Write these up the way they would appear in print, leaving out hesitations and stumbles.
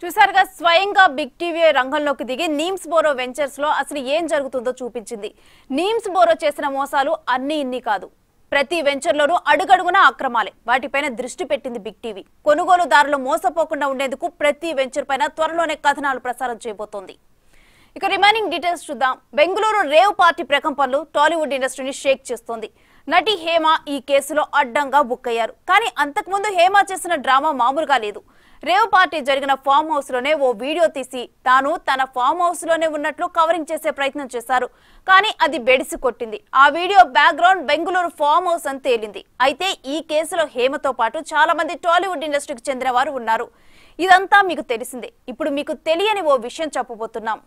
చూసారుగా స్వయంగా big TV రంగంలోకి దిగి నీమ్స్ బోరో వెంచర్స్ లో అసలు ఏం జరుగుతుందో చూపించింది. నీమ్స్ బోరో చేసిన మోసాలు అన్ని ఇన్ని కాదు. ప్రతి వెంచర్లోనూ అడుగడుగునా అక్రమాలే. వాటిపైన దృష్టి పెట్టింది బిగ్ టీవీ. కొనుగోలుదారులు మోసపోకుండా ఉండేందుకు ప్రతి వెంచర్ పైన త్వరలోనే కథనాలు ప్రసారం చేయబోతోంది. ఇక రిమైనింగ్ డీటెయిల్స్ చూద్దాం. బెంగళూరు రేవ్ పార్టీ ప్రకంపనలు టాలీవుడ్ ఇండస్ట్రీని షేక్ చేస్తోంది. నటి హేమ ఈ కేసులో అడ్డంగా బుక్ అయ్యారు. కానీ అంతకుముందు హేమ చేసిన డ్రామా మామూలుగా లేదు. రేవ్ పార్టీ జరిగిన ఫామ్ హౌస్ లోనే ఓ వీడియో తీసి తాను తన ఫామ్ హౌస్ లోనే ఉన్నట్లు కవరింగ్ చేసే ప్రయత్నం చేశారు. కానీ అది బెడిసి కొట్టింది. ఆ video background Bengaluru farm house అని తేలింది. అయితే ఈ కేసులో హేమతో పాటు చాలా మంది టాలీవుడ్ ఇండస్ట్రీకి చెందిన వారు ఉన్నారు. ఇదంతా మీకు తెలిసిందే. ఇప్పుడు మీకు తెలియని ఓ విషయం చెప్పబోతున్నాం.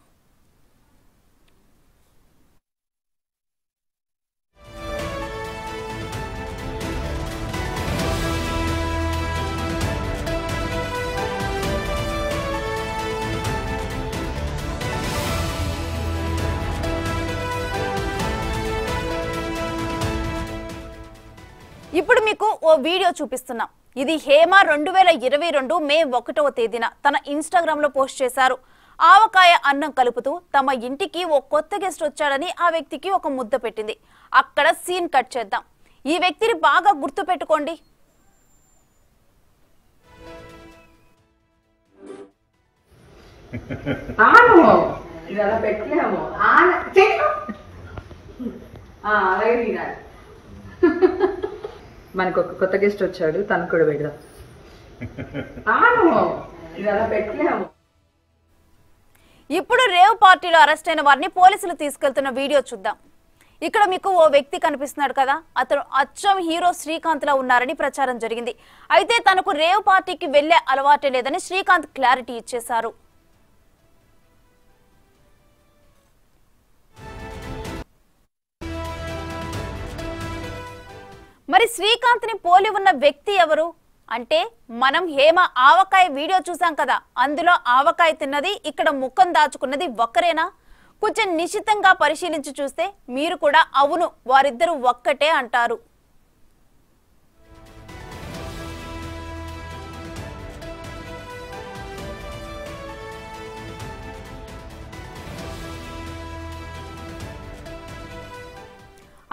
ఇప్పుడు మీకు ఓ వీడియో చూపిస్తున్నాం. ఇది హేమ 2022 మే 1వ తేదీన తన ఇన్స్టాగ్రామ్ లో పోస్ట్ చేశారు. ఆవకాయ అన్నం కలుపుతూ తమ ఇంటికి ఓ కొత్త గెస్ట్ వచ్చాడని ఆ వ్యక్తికి ఒక ముద్ద పెట్టింది. అక్కడ సీన్ కట్ చేద్దాం. ఈ వ్యక్తిని బాగా గుర్తు పెట్టుకోండి. మనకు ఒక కొత్త గెస్ట్ వచ్చాడు, తను కూడా పెడదాం. ఇప్పుడు రేవ్ పార్టీలో అరెస్ట్ అయిన వారిని పోలీసులు తీసుకెళ్తున్న వీడియో చూద్దాం. ఇక్కడ మీకు ఓ వ్యక్తి కనిపిస్తున్నాడు కదా, అతను అచ్చం హీరో శ్రీకాంత్ లా ఉన్నారని ప్రచారం జరిగింది. అయితే తనకు రేవ్ పార్టీకి వెళ్లే అలవాటే లేదని శ్రీకాంత్ క్లారిటీ ఇచ్చేశారు. మరి శ్రీకాంత్ ని పోలి ఉన్న వ్యక్తి ఎవరు అంటే, మనం హేమ ఆవకాయ వీడియో చూసాం కదా, అందులో ఆవకాయ తిన్నది, ఇక్కడ ముఖం దాచుకున్నది ఒక్కరేనా? కొంచెం నిశితంగా పరిశీలించి చూస్తే మీరు కూడా అవును వారిద్దరూ ఒక్కటే అంటారు.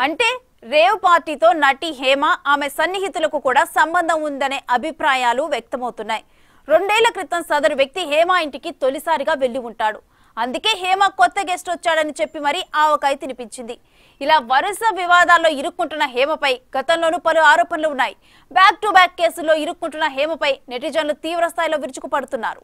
అంటే రేవ్ పార్టీతో నటి హేమ, ఆమె సన్నిహితులకు కూడా సంబంధం ఉందనే అభిప్రాయాలు వ్యక్తమవుతున్నాయి. 2 ఏళ్ల క్రితం సదరు వ్యక్తి హేమ ఇంటికి తొలిసారిగా వెళ్లి ఉంటాడు. అందుకే హేమ కొత్త గెస్ట్ వచ్చాడని చెప్పి మరీ ఆవకాయ తినిపించింది. ఇలా వరుస వివాదాల్లో ఇరుక్కుంటున్న హేమపై గతంలోనూ పలు ఆరోపణలు ఉన్నాయి. బ్యాక్ టు బ్యాక్ కేసుల్లో ఇరుక్కుంటున్న హేమపై నెటిజన్లు తీవ్ర స్థాయిలో విరుచుకుపడుతున్నారు.